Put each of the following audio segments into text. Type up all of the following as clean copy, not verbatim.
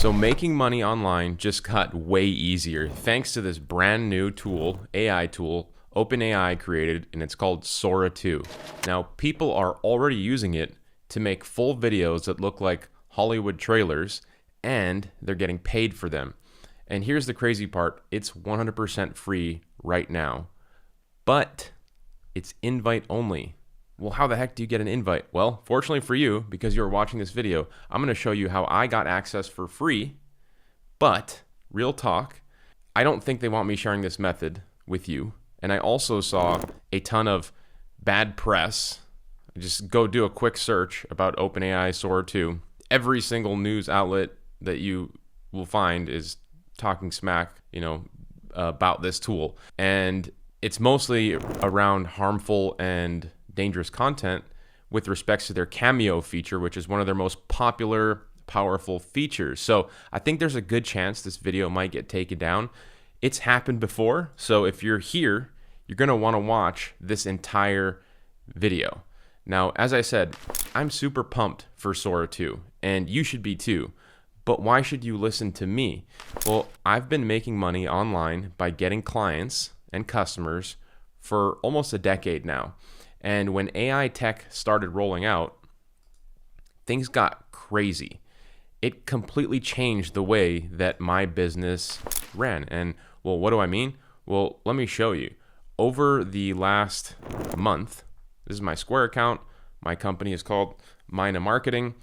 So making money online just got way easier thanks to this brand new tool, AI tool, OpenAI created, and it's called SORA 2. Now, people are already using it to make full videos that look like Hollywood trailers, and they're getting paid for them. And here's the crazy part, it's 100% free right now, but it's invite only. Well, how the heck do you get an invite? Well, fortunately for you, because you're watching this video, I'm going to show you how I got access for free, but real talk, I don't think they want me sharing this method with you. And I also saw a ton of bad press. Just go do a quick search about OpenAI SORA 2. Every single news outlet that you will find is talking smack, about this tool. And it's mostly around harmful and dangerous content with respects to their Cameo feature, which is one of their most popular, powerful features. So I think there's a good chance this video might get taken down. It's happened before, so if you're here, you're gonna wanna watch this entire video. Now, as I said, I'm super pumped for SORA 2, and you should be too. But why should you listen to me? Well, I've been making money online by getting clients and customers for almost a decade now. And when AI tech started rolling out, things got crazy. It completely changed the way that my business ran. And well, what do I mean? Well, let me show you. Over the last month, this is my Square account. My company is called Mina Marketing.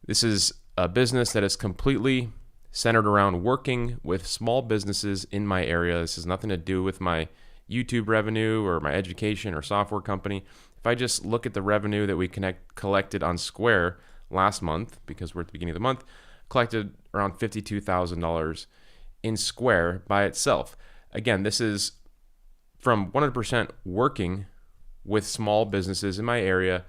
This is a business that is completely centered around working with small businesses in my area. This has nothing to do with my YouTube revenue or my education or software company. If I just look at the revenue that we collected on Square last month, because we're at the beginning of the month, collected around $52,000 in Square by itself. Again, this is from 100% working with small businesses in my area,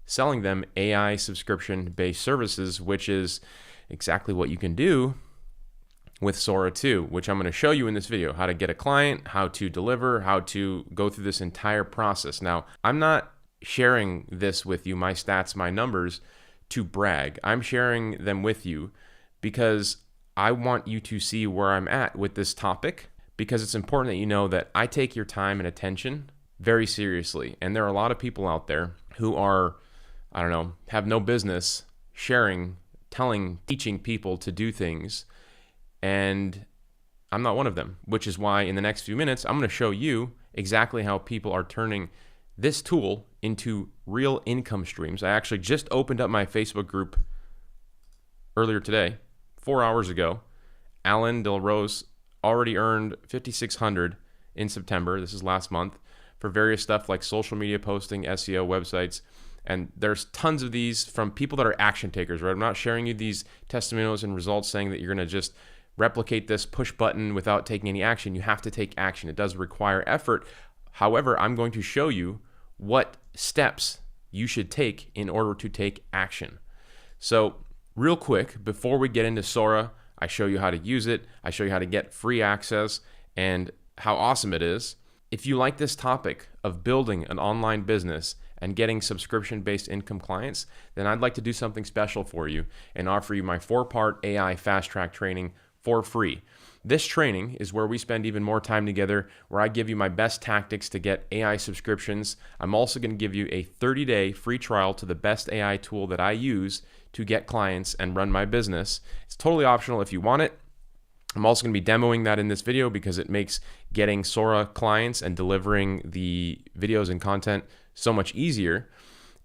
selling them AI subscription-based services, which is exactly what you can do with SORA 2, which I'm going to show you in this video, how to get a client, how to deliver, how to go through this entire process. Now, I'm not sharing this with you, my stats, my numbers, to brag. I'm sharing them with you because I want you to see where I'm at with this topic, because it's important that you know that I take your time and attention very seriously. And there are a lot of people out there who are, have no business sharing, teaching people to do things. And I'm not one of them, which is why in the next few minutes, I'm going to show you exactly how people are turning this tool into real income streams. I actually just opened up my Facebook group earlier today, 4 hours ago. Alan Del Rose already earned $5,600 in September. This is last month, for various stuff like social media posting, SEO, websites. And there's tons of these from people that are action takers, right? I'm not sharing you these testimonials and results saying that you're going to just replicate this push button without taking any action. You have to take action. It does require effort. However, I'm going to show you what steps you should take in order to take action. So real quick, before we get into SORA, I show you how to use it. I show you how to get free access and how awesome it is. If you like this topic of building an online business and getting subscription-based income clients, then I'd like to do something special for you and offer you my 4-part AI fast track training for free. This training is where we spend even more time together, where I give you my best tactics to get AI subscriptions. I'm also going to give you a 30-day free trial to the best AI tool that I use to get clients and run my business. It's totally optional if you want it. I'm also going to be demoing that in this video because it makes getting SORA clients and delivering the videos and content so much easier.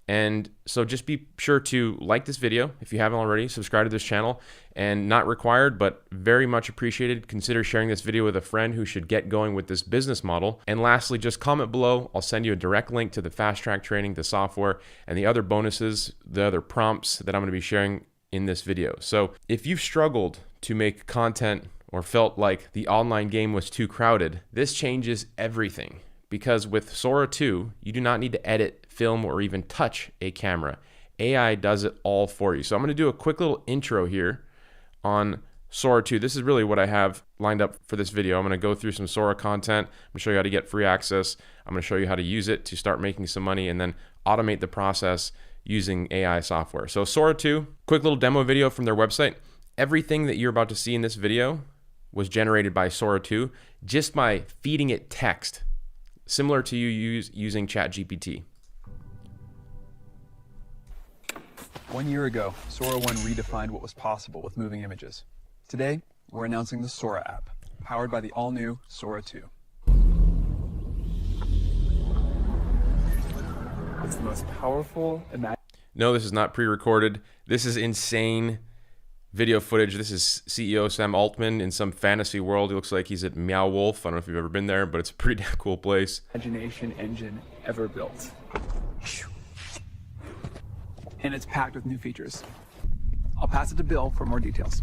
And so just be sure to like this video if you haven't already, subscribe to this channel, and not required, but very much appreciated. Consider sharing this video with a friend who should get going with this business model. And lastly, just comment below. I'll send you a direct link to the fast track training, the software, and the other bonuses, the other prompts that I'm going to be sharing in this video. So if you've struggled to make content or felt like the online game was too crowded, this changes everything. Because with SORA 2, you do not need to edit, film, or even touch a camera. AI does it all for you. So I'm going to do a quick little intro here on SORA 2. This is really what I have lined up for this video. I'm going to go through some SORA content. I'm going to show you how to get free access. I'm going to show you how to use it to start making some money and then automate the process using AI software. So SORA 2, quick little demo video from their website. Everything that you're about to see in this video was generated by SORA 2 just by feeding it text, similar to you using ChatGPT. 1 year ago, SORA 1 redefined what was possible with moving images. Today, we're announcing the SORA app, powered by the all-new SORA 2. It's the most powerful No, this is not pre-recorded. This is insane video footage. This is CEO Sam Altman in some fantasy world. He looks like he's at Meow Wolf. I don't know if you've ever been there, but it's a pretty damn cool place. imagination engine ever built. And it's packed with new features. I'll pass it to Bill for more details.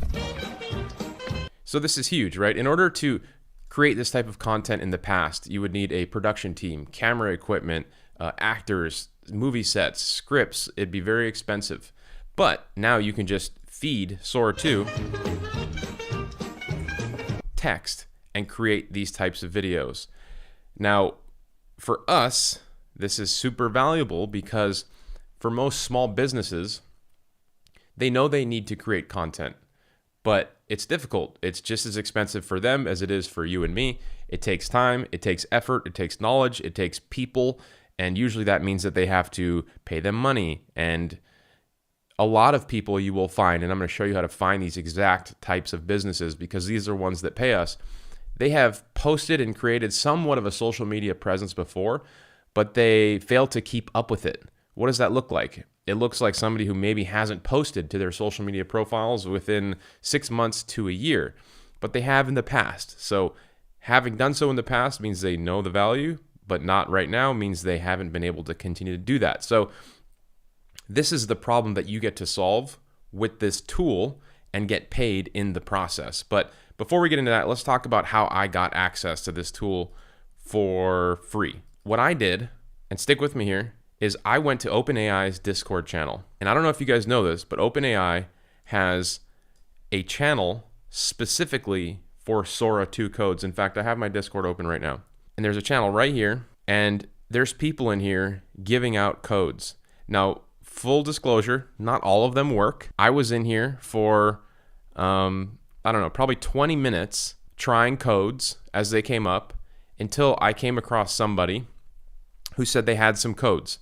So this is huge, right? In order to create this type of content in the past, you would need a production team, camera equipment, actors, movie sets, scripts. It'd be very expensive. But now you can just feed SORA 2 text and create these types of videos. Now, for us, this is super valuable because for most small businesses, they know they need to create content, but it's difficult. It's just as expensive for them as it is for you and me. It takes time, it takes effort, it takes knowledge, it takes people, and usually that means that they have to pay them money. And a lot of people you will find, and I'm going to show you how to find these exact types of businesses because these are ones that pay us. They have posted and created somewhat of a social media presence before, but they fail to keep up with it. What does that look like? It looks like somebody who maybe hasn't posted to their social media profiles within 6 months to a year, but they have in the past. So having done so in the past means they know the value, but not right now means they haven't been able to continue to do that. So this is the problem that you get to solve with this tool and get paid in the process. But before we get into that, let's talk about how I got access to this tool for free. What I did, and stick with me here, is I went to OpenAI's Discord channel. And I don't know if you guys know this, but OpenAI has a channel specifically for SORA 2 codes. In fact, I have my Discord open right now. And there's a channel right here, and there's people in here giving out codes. Now, full disclosure, not all of them work. I was in here for, I don't know, probably 20 minutes trying codes as they came up until I came across somebody who said they had some codes.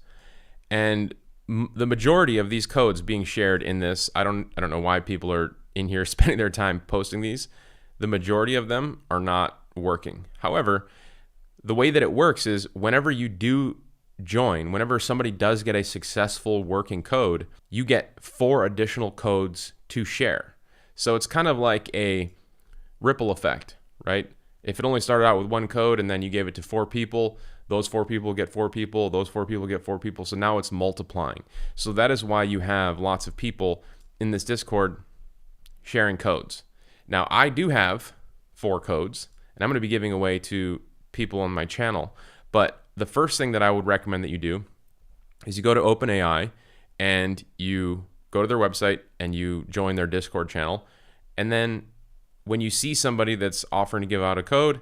And the majority of these codes being shared in this, I don't know why people are in here spending their time posting these. The majority of them are not working. However, the way that it works is whenever you do join, whenever somebody does get a successful working code, you get 4 additional codes to share. So it's kind of like a ripple effect, right? If it only started out with 1 code and then you gave it to 4 people, those 4 people get 4 people, those 4 people get 4 people. So now it's multiplying. So that is why you have lots of people in this Discord sharing codes. Now I do have 4 codes and I'm going to be giving away to people on my channel. But the first thing that I would recommend that you do is you go to OpenAI and you go to their website and you join their Discord channel. And then when you see somebody that's offering to give out a code,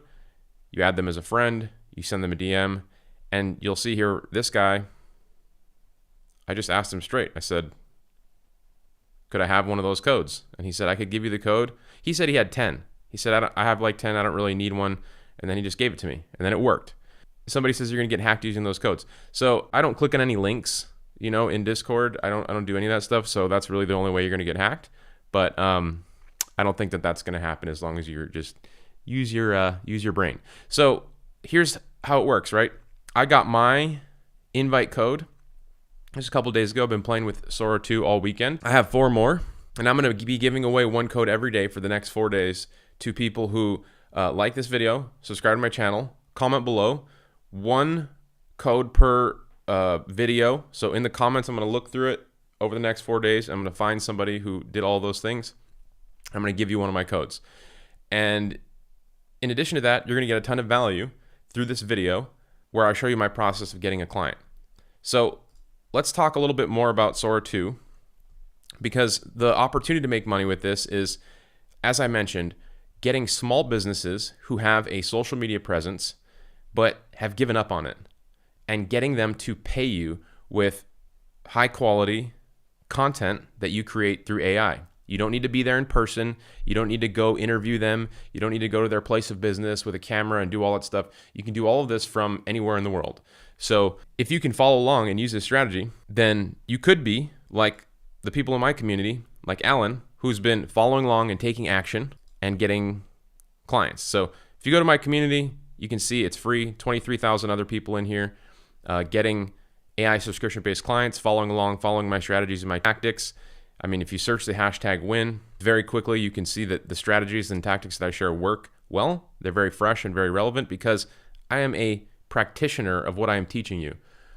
you add them as a friend, you send them a DM, and you'll see here, this guy, I just asked him straight. I said, could I have one of those codes? And he said, I could give you the code. He said he had 10. He said, I have like 10, I don't really need one. And then he just gave it to me, and then it worked. Somebody says you're gonna get hacked using those codes. So I don't click on any links, in Discord. I don't do any of that stuff. So that's really the only way you're gonna get hacked. But I don't think that that's gonna happen as long as you just use your brain. So here's how it works, right? I got my invite code just a couple days ago. I've been playing with SORA 2 all weekend. I have 4 more, and I'm gonna be giving away 1 code every day for the next 4 days to people who like this video, subscribe to my channel, comment below. 1 code per video. So in the comments, I'm going to look through it over the next 4 days. I'm going to find somebody who did all those things. I'm going to give you one of my codes. And in addition to that, you're going to get a ton of value through this video where I show you my process of getting a client. So let's talk a little bit more about SORA 2, because the opportunity to make money with this is, as I mentioned, getting small businesses who have a social media presence but have given up on it and getting them to pay you with high quality content that you create through AI. You don't need to be there in person. You don't need to go interview them. You don't need to go to their place of business with a camera and do all that stuff. You can do all of this from anywhere in the world. So if you can follow along and use this strategy, then you could be like the people in my community, like Alan, who's been following along and taking action and getting clients. So if you go to my community, you can see it's free, 23,000 other people in here getting AI subscription-based clients, following along, following my strategies and my tactics. I mean, if you search the hashtag win, very quickly you can see that the strategies and tactics that I share work well. They're very fresh and very relevant because I am a practitioner of what I am teaching you.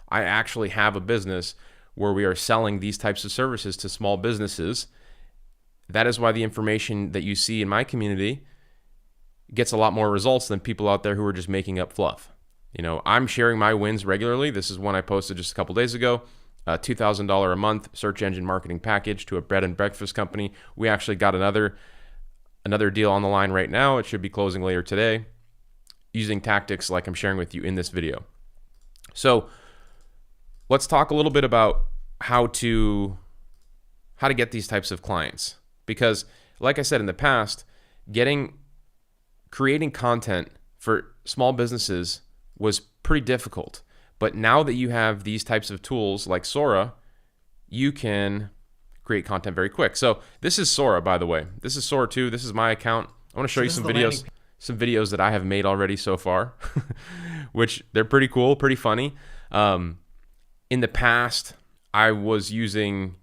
I actually have a business where we are selling these types of services to small businesses. That is why the information that you see in my community gets a lot more results than people out there who are just making up fluff. You know, I'm sharing my wins regularly. This is one I posted just a couple days ago. A $2,000 a month search engine marketing package to a bread and breakfast company. We actually got another deal on the line right now. It should be closing later today using tactics like I'm sharing with you in this video. So let's talk a little bit about how to get these types of clients. Because like I said in the past, creating content for small businesses was pretty difficult. But now that you have these types of tools like SORA, you can create content very quick. So this is SORA, by the way. This is SORA 2. This is my account. I want to show you some videos that I have made already so far, which they're pretty cool, pretty funny. In the past, I was using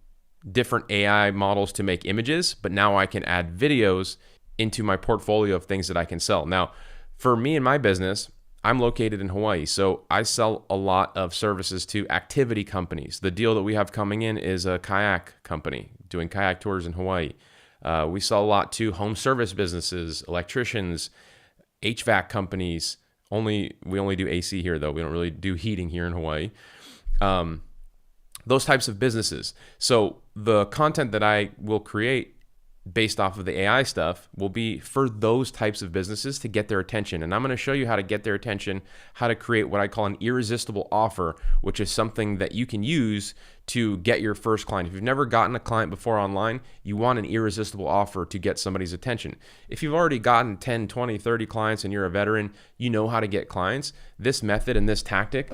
different AI models to make images, but now I can add videos into my portfolio of things that I can sell. Now, for me and my business, I'm located in Hawaii, so I sell a lot of services to activity companies. The deal that we have coming in is a kayak company doing kayak tours in Hawaii. We sell a lot to home service businesses, electricians, HVAC companies. We only do AC here, though. We don't really do heating here in Hawaii. Those types of businesses. So the content that I will create based off of the AI stuff will be for those types of businesses to get their attention. And I'm going to show you how to get their attention, how to create what I call an irresistible offer, which is something that you can use to get your first client. If you've never gotten a client before online, you want an irresistible offer to get somebody's attention. If you've already gotten 10, 20, 30 clients and you're a veteran, you know how to get clients. This method and this tactic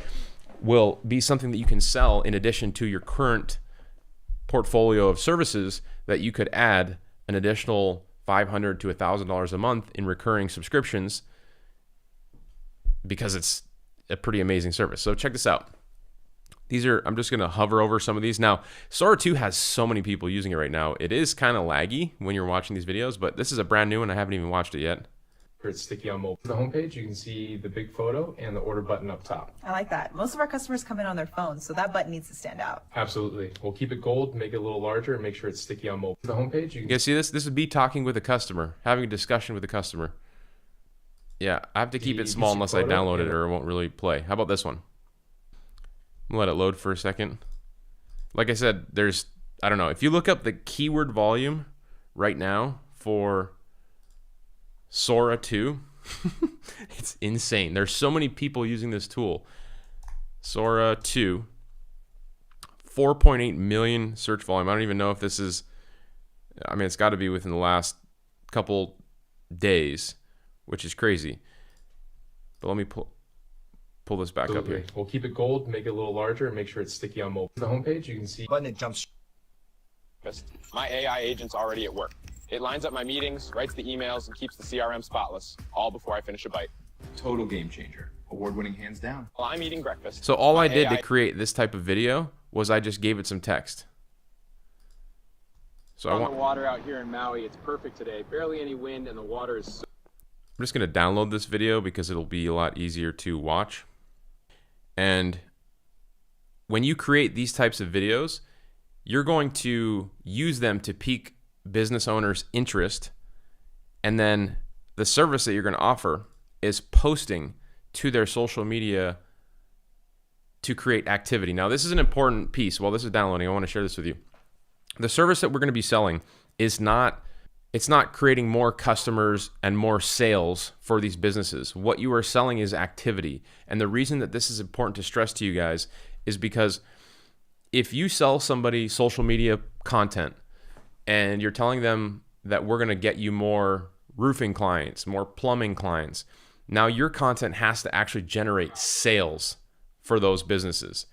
will be something that you can sell in addition to your current portfolio of services that you could add an additional $500 to $1,000 a month in recurring subscriptions because it's a pretty amazing service. So check this out. I'm just going to hover over some of these. Now, SORA 2 has so many people using it right now. It is kind of laggy when you're watching these videos, but this is a brand new one. I haven't even watched it yet. It's sticky on mobile. The homepage, you can see the big photo and the order button up top. I like that. Most of our customers come in on their phones, so that button needs to stand out. Absolutely. We'll keep it gold, make it a little larger, and make sure it's sticky on mobile. The homepage, you guys see this? This would be talking with a customer, having a discussion with a customer. Yeah, I have to keep it small unless I download it or it won't really play. How about this one? I'm gonna let it load for a second. Like I said, I don't know. If you look up the keyword volume right now for SORA 2, it's insane. There's so many people using this tool. SORA 2, 4.8 million search volume. I don't even know if this is, I mean, it's got to be within the last couple days, which is crazy. But let me pull this back up here. We'll keep it gold, make it a little larger, and make sure it's sticky on mobile. The homepage, you can see button, it jumps. My AI agent's already at work. It lines up my meetings, writes the emails, and keeps the CRM spotless, all before I finish a bite. Total game changer. Award-winning hands down. While I'm eating breakfast. So all I did to create this type of video was I just gave it some text. So on the water out here in Maui, it's perfect today. Barely any wind, and the water is so... I'm just going to download this video because it'll be a lot easier to watch. And when you create these types of videos, you're going to use them to pique business owners' interest, and then the service that you're going to offer is posting to their social media to create activity. Now, this is an important piece. While this is downloading, I want to share this with you. The service that we're going to be selling is not creating more customers and more sales for these businesses. What you are selling is activity. And the reason that this is important to stress to you guys is because if you sell somebody social media content, and you're telling them that we're going to get you more roofing clients, more plumbing clients. Now your content has to actually generate sales for those businesses.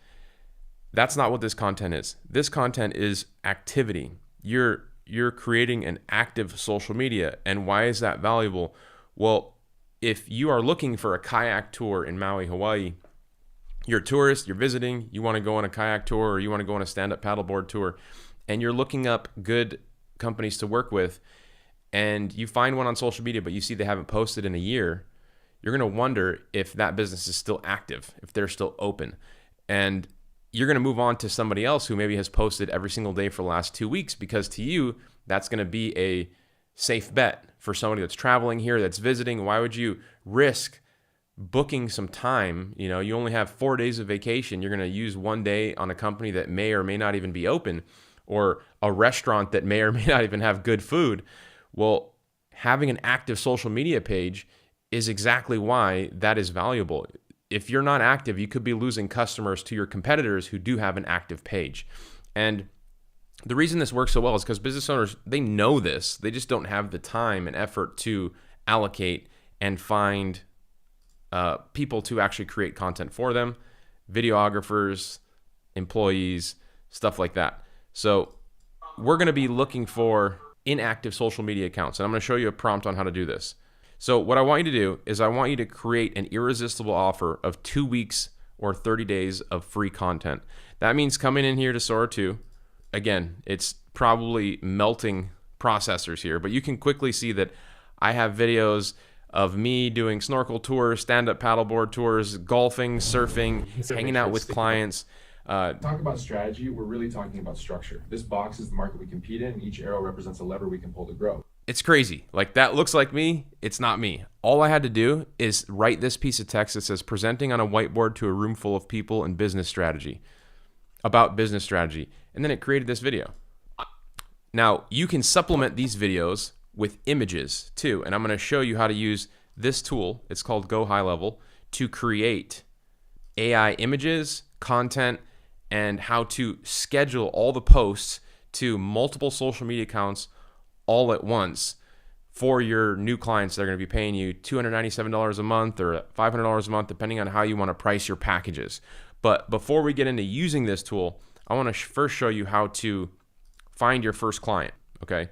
That's not what this content is. This content is activity. You're creating an active social media. And why is that valuable? Well, if you are looking for a kayak tour in Maui, Hawaii, you're a tourist, you're visiting, you want to go on a kayak tour, or you want to go on a stand-up paddleboard tour, and you're looking up good companies to work with, and you find one on social media, but you see they haven't posted in a year, you're going to wonder if that business is still active, if they're still open. And you're going to move on to somebody else who maybe has posted every single day for the last 2 weeks, because to you, that's going to be a safe bet for somebody that's traveling here, that's visiting. Why would you risk booking some time? You know, you only have 4 days of vacation. You're going to use 1 day on a company that may or may not even be open, or a restaurant that may or may not even have good food. Well, having an active social media page is exactly why that is valuable. If you're not active, you could be losing customers to your competitors who do have an active page. And the reason this works so well is because business owners, they know this. They just don't have the time and effort to allocate and find people to actually create content for them, videographers, employees, stuff like that. So we're going to be looking for inactive social media accounts, and I'm going to show you a prompt on how to do this. So what I want you to do is I want you to create an irresistible offer of 2 weeks or 30 days of free content. That means coming in here to SORA 2. Again, it's probably melting processors here, but you can quickly see that I have videos of me doing snorkel tours, stand-up paddleboard tours, golfing, surfing, hanging out with clients. Talk about strategy, we're really talking about structure. This box is the market we compete in, and each arrow represents a lever we can pull to grow. It's crazy. Like, that looks like me. It's not me. All I had to do is write this piece of text that says presenting on a whiteboard to a room full of people and business strategy, about business strategy. And then it created this video. Now, you can supplement these videos with images too. And I'm going to show you how to use this tool. It's called Go High Level, to create AI images, content, and how to schedule all the posts to multiple social media accounts all at once for your new clients that are going to be paying you $297 a month or $500 a month, depending on how you want to price your packages. But before we get into using this tool, I want to first show you how to find your first client, okay?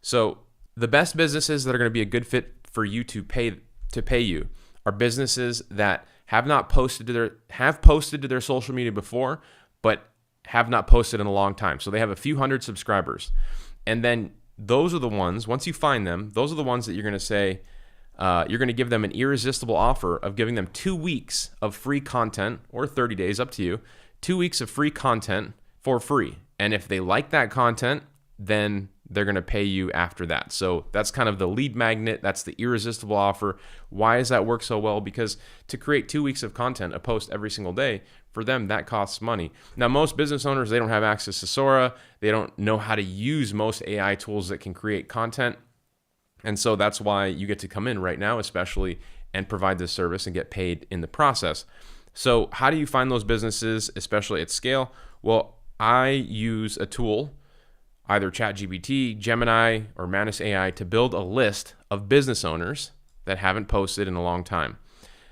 So the best businesses that are going to be a good fit for you to pay you are businesses that have posted to their social media before, but have not posted in a long time. So they have a few hundred subscribers. And then those are the ones, once you find them, those are the ones that you're going to say, you're going to give them an irresistible offer of giving them 2 weeks of free content, or 30 days, up to you, 2 weeks of free content for free. And if they like that content, then they're going to pay you after that. So that's kind of the lead magnet. That's the irresistible offer. Why does that work so well? Because to create 2 weeks of content, a post every single day, for them, that costs money. Now, most business owners, they don't have access to SORA. They don't know how to use most AI tools that can create content. And so that's why you get to come in right now, especially, and provide this service and get paid in the process. So how do you find those businesses, especially at scale? Well, I use a tool, either ChatGPT, Gemini, or Manus AI, to build a list of business owners that haven't posted in a long time.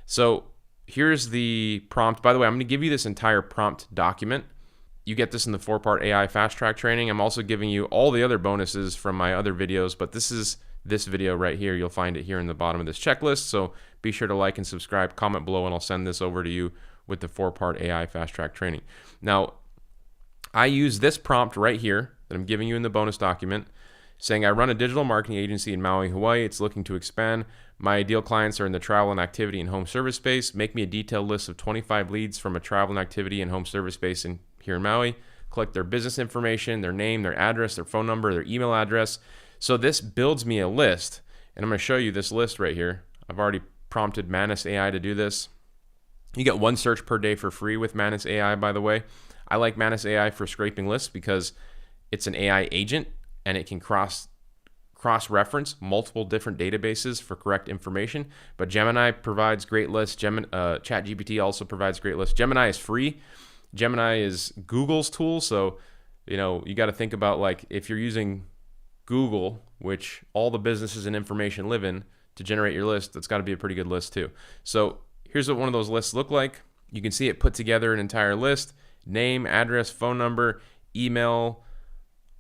So here's the prompt. By the way, I'm going to give you this entire prompt document. You get this in the 4-part AI fast track training. I'm also giving you all the other bonuses from my other videos, but this is this video right here. You'll find it here in the bottom of this checklist. So be sure to like and subscribe, comment below, and I'll send this over to you with the 4-part AI fast track training. Now, I use this prompt right here that I'm giving you in the bonus document, saying I run a digital marketing agency in Maui, Hawaii. It's looking to expand. My ideal clients are in the travel and activity and home service space. Make me a detailed list of 25 leads from a travel and activity and home service space here in Maui. Collect their business information, their name, their address, their phone number, their email address. So this builds me a list, and I'm going to show you this list right here. I've already prompted Manus AI to do this. You get 1 search per day for free with Manus AI, by the way. I like Manus AI for scraping lists because it's an AI agent and it can cross-reference multiple different databases for correct information. But Gemini provides great lists. ChatGPT also provides great lists. Gemini is free. Gemini is Google's tool, so you got to think about, like, if you're using Google, which all the businesses and information live in, to generate your list, that's got to be a pretty good list too. So here's what one of those lists look like. You can see it put together an entire list: name, address, phone number, email,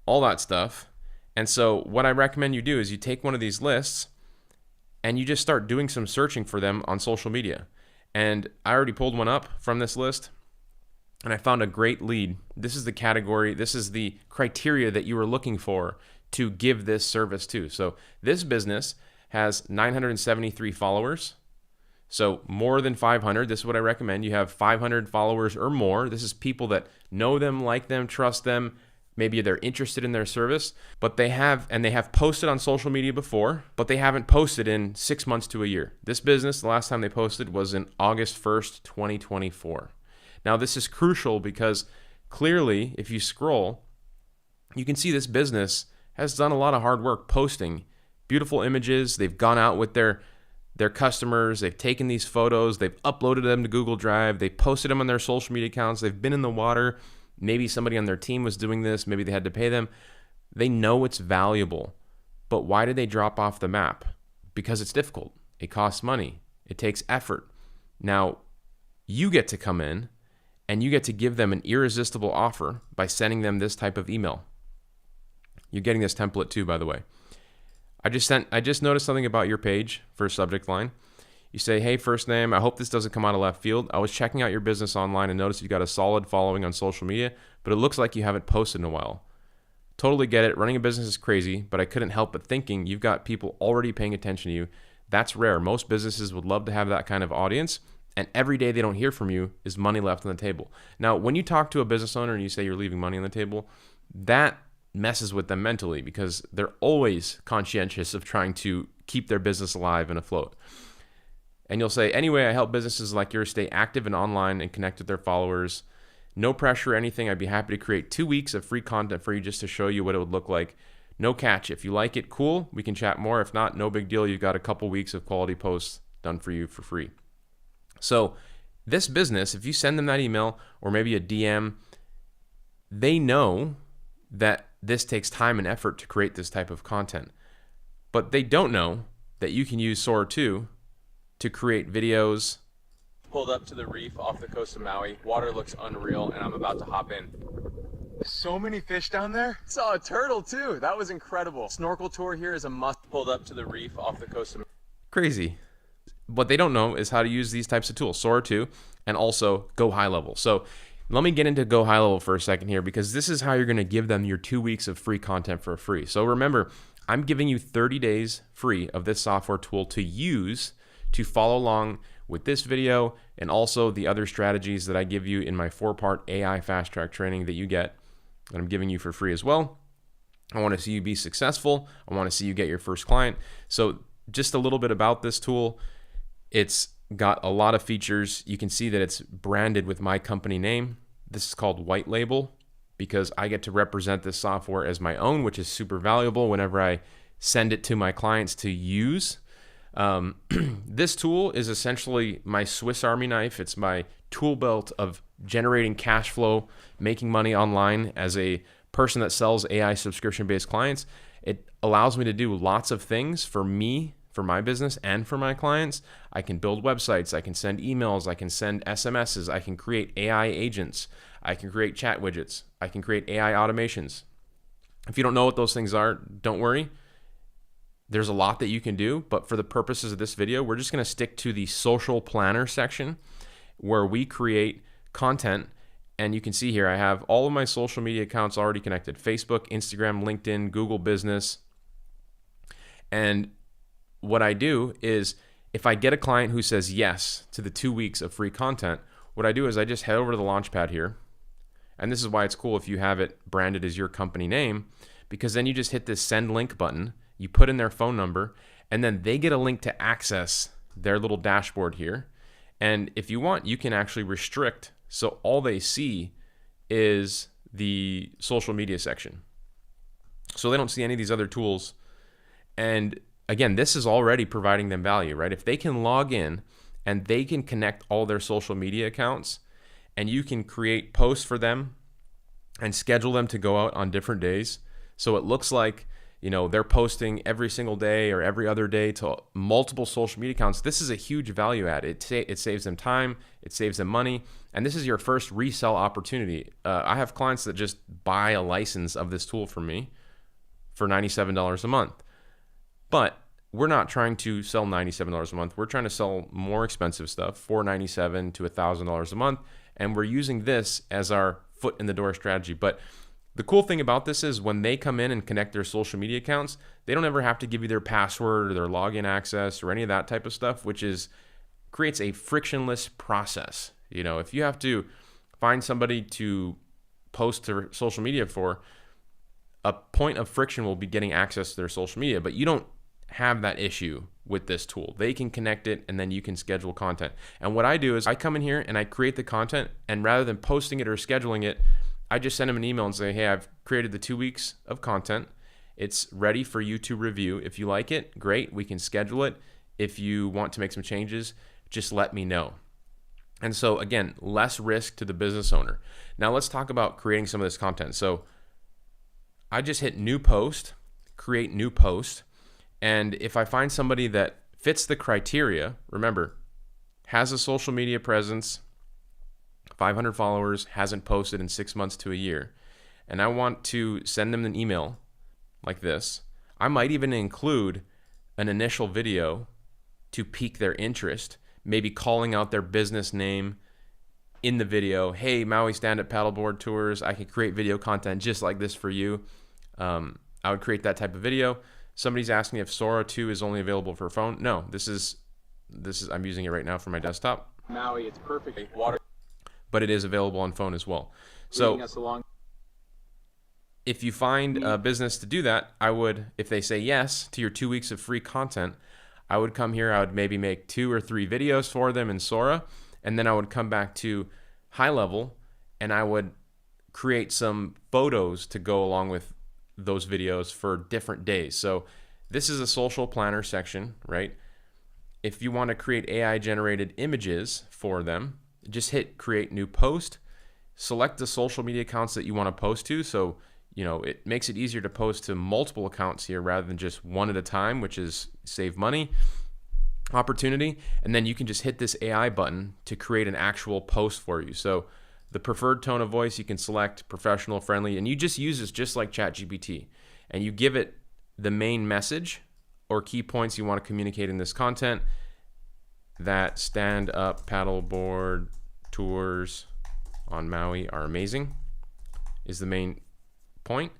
all that stuff. And so what I recommend you do is you take one of these lists and you just start doing some searching for them on social media. And I already pulled one up from this list and I found a great lead. This is the category, this is the criteria that you were looking for to give this service to. So this business has 973 followers. So more than 500. This is what I recommend. You have 500 followers or more. This is people that know them, like them, trust them. Maybe they're interested in their service, but they have posted on social media before, but they haven't posted in 6 months to a year. This business, the last time they posted was in August 1st, 2024. Now, this is crucial because clearly, if you scroll, you can see this business has done a lot of hard work posting beautiful images. They've gone out with their customers. They've taken these photos. They've uploaded them to Google Drive. They posted them on their social media accounts. They've been in the water. Maybe somebody on their team was doing this. Maybe they had to pay them. They know it's valuable. But why did they drop off the map? Because it's difficult. It costs money. It takes effort. Now, you get to come in and you get to give them an irresistible offer by sending them this type of email. You're getting this template too, by the way. I just noticed something about your page for a subject line. You say, hey, first name, I hope this doesn't come out of left field. I was checking out your business online and noticed you got a solid following on social media, but it looks like you haven't posted in a while. Totally get it. Running a business is crazy, but I couldn't help but thinking you've got people already paying attention to you. That's rare. Most businesses would love to have that kind of audience, and every day they don't hear from you is money left on the table. Now, when you talk to a business owner and you say you're leaving money on the table, that messes with them mentally because they're always conscientious of trying to keep their business alive and afloat. And you'll say, anyway, I help businesses like yours stay active and online and connect with their followers. No pressure or anything. I'd be happy to create 2 weeks of free content for you just to show you what it would look like. No catch. If you like it, cool. We can chat more. If not, no big deal. You've got a couple weeks of quality posts done for you for free. So this business, if you send them that email or maybe a DM, they know that this takes time and effort to create this type of content. But they don't know that you can use SORA 2 to create videos. Pulled up to the reef off the coast of Maui. Water looks unreal, and I'm about to hop in. So many fish down there. Saw a turtle too. That was incredible. Snorkel tour here is a must. Pulled up to the reef off the coast of Maui. Crazy. What they don't know is how to use these types of tools, SORA 2, and also go high level. So let me get into go high level for a second here, because this is how you're going to give them your 2 weeks of free content for free. So remember, I'm giving you 30 days free of this software tool to use to follow along with this video and also the other strategies that I give you in my 4-part AI fast track training that you get, that I'm giving you for free as well. I want to see you be successful. I want to see you get your first client. So just a little bit about this tool. It's got a lot of features. You can see that it's branded with my company name. This is called white label because I get to represent this software as my own, which is super valuable whenever I send it to my clients to use. This tool is essentially my Swiss Army knife. It's my tool belt of generating cash flow, making money online as a person that sells AI subscription-based clients. It allows me to do lots of things for me, for my business, and for my clients. I can build websites, I can send emails, I can send SMSs, I can create AI agents, I can create chat widgets, I can create AI automations. If you don't know what those things are, don't worry. There's a lot that you can do, but for the purposes of this video, we're just going to stick to the social planner section where we create content. And you can see here, I have all of my social media accounts already connected: Facebook, Instagram, LinkedIn, Google Business. And what I do is, if I get a client who says yes to the 2 weeks of free content, what I do is I just head over to the Launchpad here. And this is why it's cool if you have it branded as your company name, because then you just hit this send link button. You put in their phone number, and then they get a link to access their little dashboard here. And if you want, you can actually restrict, so all they see is the social media section. So they don't see any of these other tools. And again, this is already providing them value, right? If they can log in and they can connect all their social media accounts, and you can create posts for them and schedule them to go out on different days. So it looks like they're posting every single day or every other day to multiple social media accounts. This is a huge value add. It saves them time, it saves them money, and this is your first resell opportunity. I have clients that just buy a license of this tool from me for $97 a month. But we're not trying to sell $97 a month. We're trying to sell more expensive stuff, $497 to $1,000 a month, and we're using this as our foot in the door strategy. But the cool thing about this is when they come in and connect their social media accounts, they don't ever have to give you their password or their login access or any of that type of stuff, which creates a frictionless process. If you have to find somebody to post to social media for, a point of friction will be getting access to their social media, but you don't have that issue with this tool. They can connect it and then you can schedule content. And what I do is I come in here and I create the content, and rather than posting it or scheduling it, I just send them an email and say, hey, I've created the 2 weeks of content. It's ready for you to review. If you like it, great, we can schedule it. If you want to make some changes, just let me know. And so again, less risk to the business owner. Now let's talk about creating some of this content. So I just hit new post, create new post. And if I find somebody that fits the criteria, remember, has a social media presence, 500 followers, hasn't posted in 6 months to a year, and I want to send them an email like this, I might even include an initial video to pique their interest, maybe calling out their business name in the video. Hey, Maui Stand-Up Paddleboard Tours, I can create video content just like this for you. I would create that type of video. Somebody's asking if SORA 2 is only available for phone. No, this is I'm using it right now for my desktop. Maui, it's perfect. Water. But it is available on phone as well. So if you find a business to do that, I would, if they say yes to your 2 weeks of free content, I would come here, I would maybe make 2 or 3 videos for them in SORA, and then I would come back to high level and I would create some photos to go along with those videos for different days. So this is a social planner section, right? If you want to create AI generated images for them, just hit create new post, select the social media accounts that you want to post to. So, it makes it easier to post to multiple accounts here rather than just one at a time, which is save money opportunity. And then you can just hit this AI button to create an actual post for you. So the preferred tone of voice, you can select professional, friendly, and you just use this just like ChatGPT. And you give it the main message or key points you want to communicate in this content. That stand-up paddleboard tours on Maui are amazing is the main point.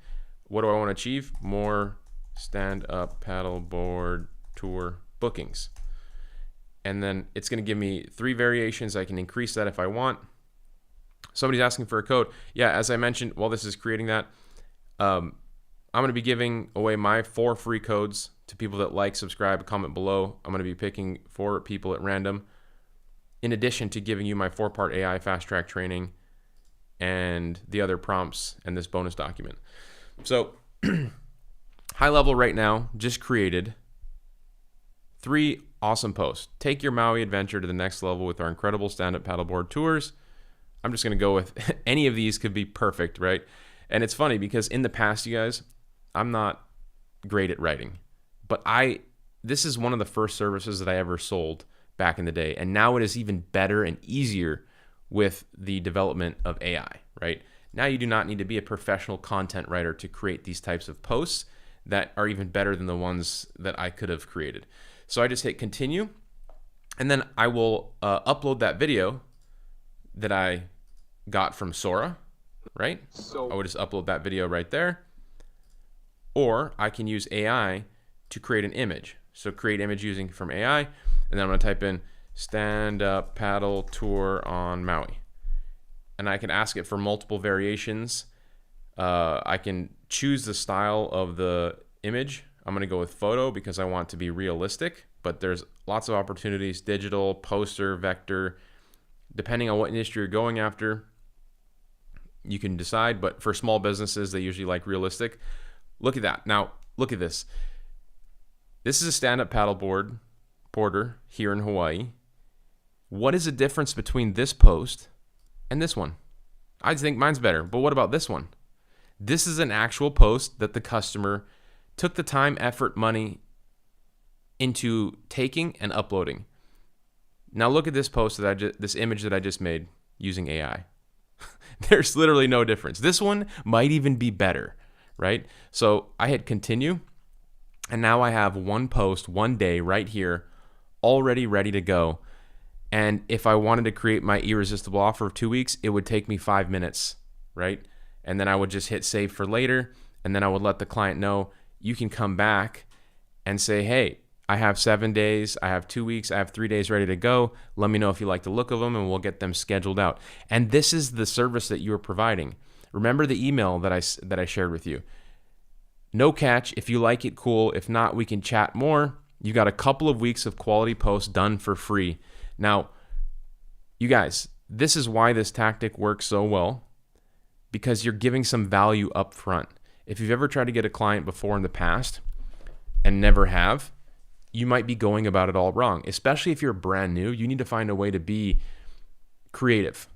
What do I want to achieve? More stand-up paddleboard tour bookings. And then it's going to give me 3 variations. I can increase that if I want. Somebody's asking for a code. Yeah, as I mentioned, while this is creating that, I'm going to be giving away my 4 free codes to people that like, subscribe, comment below. I'm going to be picking 4 people at random, in addition to giving you my 4-part AI fast track training and the other prompts and this bonus document. So high level right now, just created 3 awesome posts. Take your Maui adventure to the next level with our incredible stand-up paddleboard tours. I'm just going to go with any of these could be perfect, right? And it's funny because in the past, you guys, I'm not great at writing, but this is one of the first services that I ever sold back in the day. And now it is even better and easier with the development of AI, right? Now you do not need to be a professional content writer to create these types of posts that are even better than the ones that I could have created. So I just hit continue, and then I will upload that video that I got from SORA, right? So I would just upload that video right there. Or I can use AI to create an image. So create image using from AI, and then I'm going to type in stand-up paddle tour on Maui. And I can ask it for multiple variations. I can choose the style of the image. I'm going to go with photo because I want to be realistic, but there's lots of opportunities: digital, poster, vector. Depending on what industry you're going after, you can decide, but for small businesses, they usually like realistic. Look at that. Now, look at this. This is a stand-up paddleboard boarder here in Hawaii. What is the difference between this post and this one? I think mine's better, but what about this one? This is an actual post that the customer took the time, effort, money into taking and uploading. Now look at this post this image that I just made using AI. There's literally no difference. This one might even be better, right? So I hit continue, and now I have one post, one day right here, already ready to go. And if I wanted to create my irresistible offer of 2 weeks, it would take me 5 minutes, right? And then I would just hit save for later, and then I would let the client know, you can come back and say, hey, I have 7 days, I have 2 weeks, I have 3 days ready to go. Let me know if you like the look of them, and we'll get them scheduled out. And this is the service that you're providing. Remember the email that I shared with you. No catch. If you like it, cool. If not, we can chat more. You got a couple of weeks of quality posts done for free. Now, you guys, this is why this tactic works so well, because you're giving some value up front. If you've ever tried to get a client before in the past and never have, you might be going about it all wrong. Especially if you're brand new, you need to find a way to be creative,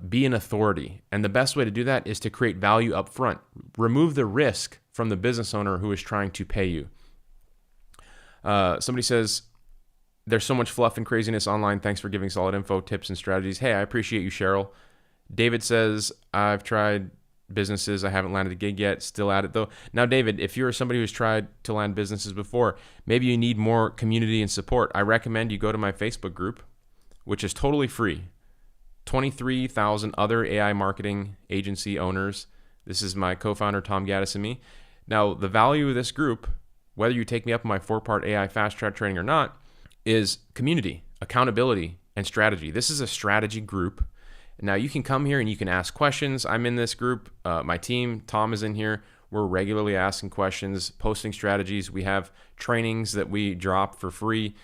be an authority. And the best way to do that is to create value up front. Remove the risk from the business owner who is trying to pay you. Somebody says, there's so much fluff and craziness online. Thanks for giving solid info, tips, and strategies. Hey, I appreciate you, Cheryl. David says, I've tried businesses. I haven't landed a gig yet. Still at it, though. Now, David, if you're somebody who's tried to land businesses before, maybe you need more community and support. I recommend you go to my Facebook group, which is totally free. 23,000 other AI marketing agency owners. This is my co-founder, Tom Gaddis, and me. Now, the value of this group, whether you take me up on my 4-part AI fast track training or not, is community, accountability, and strategy. This is a strategy group. Now you can come here and you can ask questions. I'm in this group. My team, Tom, is in here. We're regularly asking questions, posting strategies. We have trainings that we drop for free.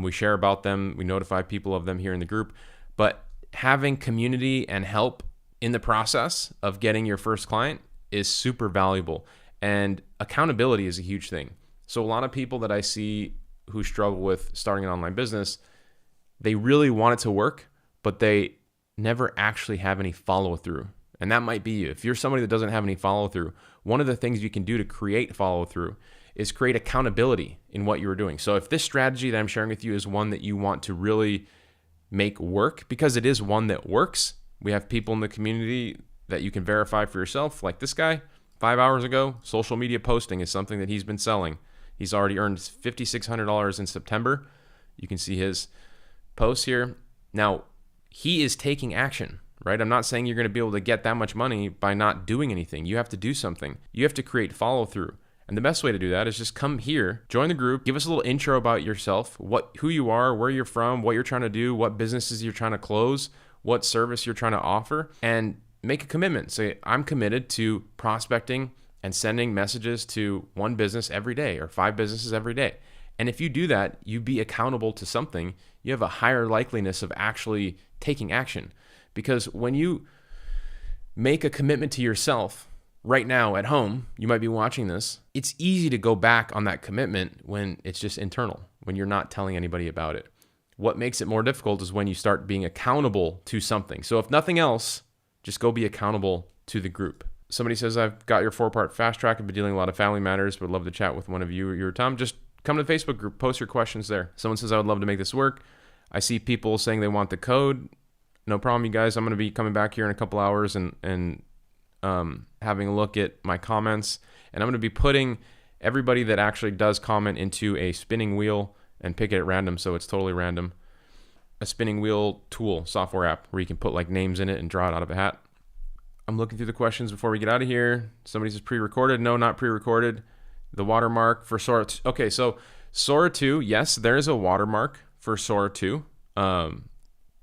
We share about them. We notify people of them here in the group. But having community and help in the process of getting your first client is super valuable. And accountability is a huge thing. So a lot of people that I see who struggle with starting an online business, they really want it to work, but they never actually have any follow through. And that might be you. If you're somebody that doesn't have any follow through, one of the things you can do to create follow through is create accountability in what you're doing. So if this strategy that I'm sharing with you is one that you want to really make work, because it is one that works, we have people in the community that you can verify for yourself, like this guy, 5 hours ago, social media posting is something that he's been selling. He's already earned $5,600 in September. You can see his posts here. Now, he is taking action, right? I'm not saying you're going to be able to get that much money by not doing anything. You have to do something. You have to create follow through. And the best way to do that is just come here, join the group, give us a little intro about yourself, who you are, where you're from, what you're trying to do, what businesses you're trying to close, what service you're trying to offer, and make a commitment. Say, I'm committed to prospecting and sending messages to one business every day or 5 businesses every day. And if you do that, you be accountable to something, you have a higher likeliness of actually taking action. Because when you make a commitment to yourself right now at home, you might be watching this, it's easy to go back on that commitment when it's just internal, when you're not telling anybody about it. What makes it more difficult is when you start being accountable to something. So if nothing else, just go be accountable to the group. Somebody says, I've got your 4-part fast track. I've been dealing a lot of family matters, but would love to chat with one of you or Tom. Just come to the Facebook group, post your questions there. Someone says, I would love to make this work. I see people saying they want the code. No problem, you guys. I'm going to be coming back here in a couple hours and having a look at my comments. And I'm going to be putting everybody that actually does comment into a spinning wheel and pick it at random, so it's totally random. A spinning wheel tool, software app, where you can put like names in it and draw it out of a hat. I'm looking through the questions before we get out of here. Somebody says pre-recorded. No, not pre-recorded. The watermark for SORA. Okay, so SORA 2, yes, there is a watermark for SORA 2,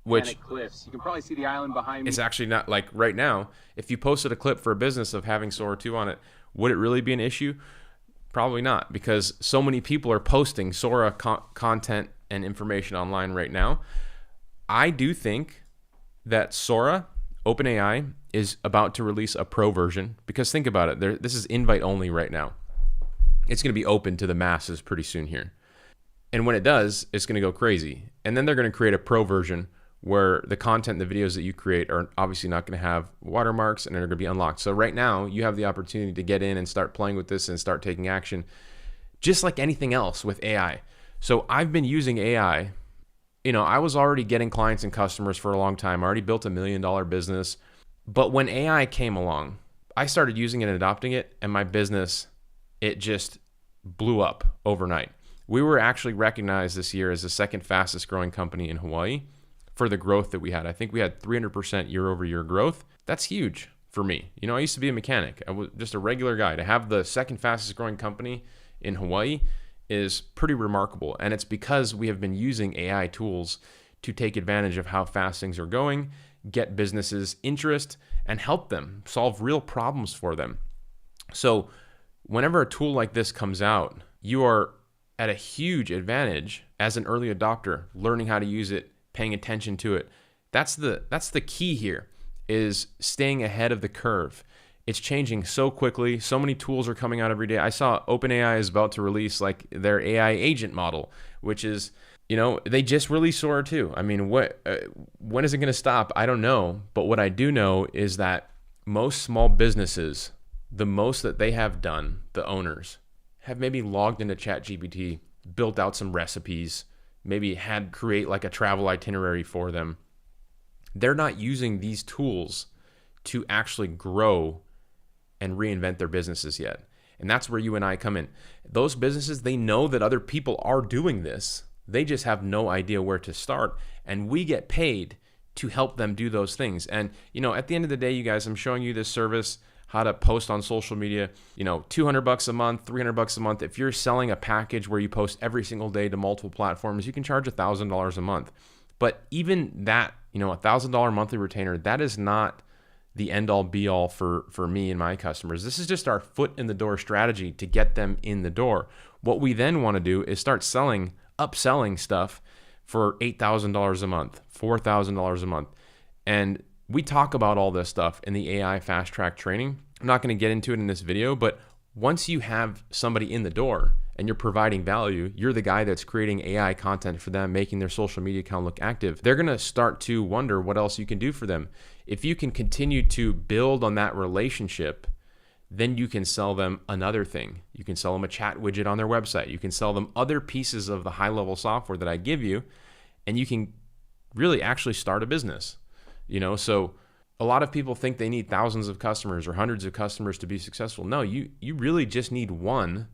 which cliffs. You can probably see the island behind me. It's actually not like right now. If you posted a clip for a business of having SORA 2 on it, would it really be an issue? Probably not, because so many people are posting SORA content and information online right now. I do think that SORA, OpenAI, is about to release a pro version, because think about it. This is invite only right now. It's going to be open to the masses pretty soon here. And when it does, it's going to go crazy. And then they're going to create a pro version where the content, the videos that you create are obviously not going to have watermarks and are going to be unlocked. So right now you have the opportunity to get in and start playing with this and start taking action, just like anything else with AI. So I've been using AI. I was already getting clients and customers for a long time. I already built $1 million business. But when AI came along, I started using it and adopting it, and my business, it just blew up overnight. We were actually recognized this year as the second fastest growing company in Hawaii for the growth that we had. I think we had 300% year over year growth. That's huge for me. I used to be a mechanic. I was just a regular guy. To have the second fastest growing company in Hawaii is pretty remarkable. And it's because we have been using AI tools to take advantage of how fast things are going, get businesses interest, and help them solve real problems for them. So whenever a tool like this comes out, you are at a huge advantage as an early adopter, learning how to use it, paying attention to it. That's the key here, is staying ahead of the curve. It's changing so quickly. So many tools are coming out every day. I saw OpenAI is about to release like their AI agent model, which is, they just released SORA 2. I mean, when is it going to stop? I don't know. But what I do know is that most small businesses, the most that they have done, the owners, have maybe logged into ChatGPT, built out some recipes, maybe had create like a travel itinerary for them. They're not using these tools to actually grow and reinvent their businesses yet. And that's where you and I come in. Those businesses, they know that other people are doing this. They just have no idea where to start. And we get paid to help them do those things. And, at the end of the day, you guys, I'm showing you this service, how to post on social media, $200 a month, $300 a month. If you're selling a package where you post every single day to multiple platforms, you can charge $1,000 a month. But even that, $1,000 monthly retainer, that is not the end all be all for me and my customers. This is just our foot in the door strategy to get them in the door. What we then want to do is start upselling stuff for $8,000 a month, $4,000 a month. And we talk about all this stuff in the AI fast track training. I'm not going to get into it in this video, but once you have somebody in the door and you're providing value, you're the guy that's creating AI content for them, making their social media account look active. They're going to start to wonder what else you can do for them. If you can continue to build on that relationship, then you can sell them another thing. You can sell them a chat widget on their website. You can sell them other pieces of the high-level software that I give you, and you can really actually start a business. So a lot of people think they need thousands of customers or hundreds of customers to be successful. No, you really just need one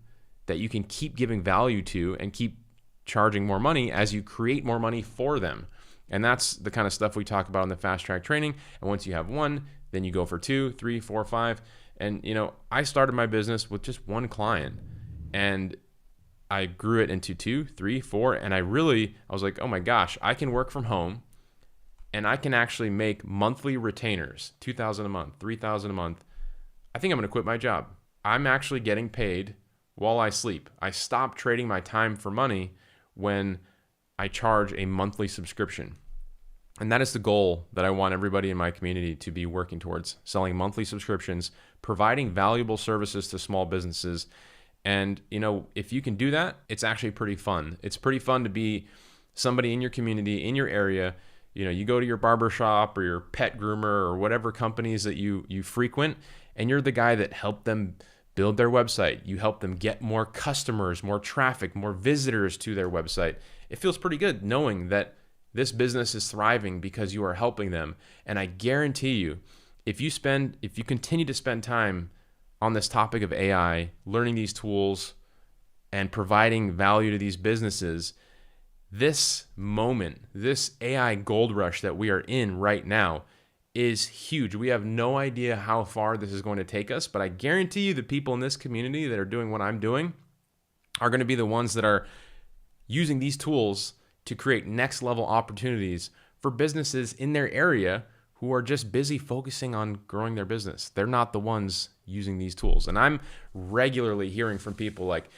that you can keep giving value to and keep charging more money as you create more money for them. And that's the kind of stuff we talk about in the fast track training. And once you have one, then you go for 2, 3, 4, 5. And, I started my business with just one client, and I grew it into 2, 3, 4. And I was like, oh my gosh, I can work from home and I can actually make monthly retainers, $2,000 a month, $3,000 a month. I think I'm going to quit my job. I'm actually getting paid while I sleep. I stopped trading my time for money when I charge a monthly subscription. And that is the goal that I want everybody in my community to be working towards, selling monthly subscriptions, providing valuable services to small businesses. And, if you can do that, it's actually pretty fun. It's pretty fun to be somebody in your community, in your area. You go to your barbershop or your pet groomer or whatever companies that you frequent, and you're the guy that helped them build their website. You help them get more customers, more traffic, more visitors to their website. It feels pretty good knowing that this business is thriving because you are helping them. And I guarantee you, if you continue to spend time on this topic of AI, learning these tools and providing value to these businesses, this moment, this AI gold rush that we are in right now is huge. We have no idea how far this is going to take us, but I guarantee you the people in this community that are doing what I'm doing are going to be the ones that are using these tools to create next level opportunities for businesses in their area who are just busy focusing on growing their business. They're not the ones using these tools. And I'm regularly hearing from people like,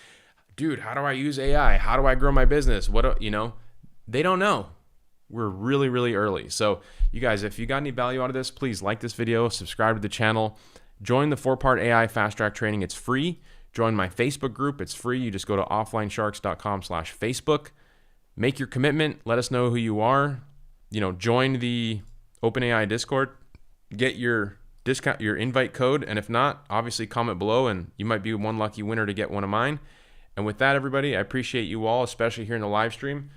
dude, how do I use AI? How do I grow my business? They don't know. We're really, really early. So you guys, if you got any value out of this, please like this video, subscribe to the channel, join the 4-part AI fast track training. It's free. Join my Facebook group. It's free. You just go to offlinesharks.com/Facebook. Make your commitment. Let us know who you are. join the OpenAI Discord, get your discount, your invite code, and if not, obviously comment below and you might be one lucky winner to get one of mine. And with that, everybody, I appreciate you all, especially here in the live stream.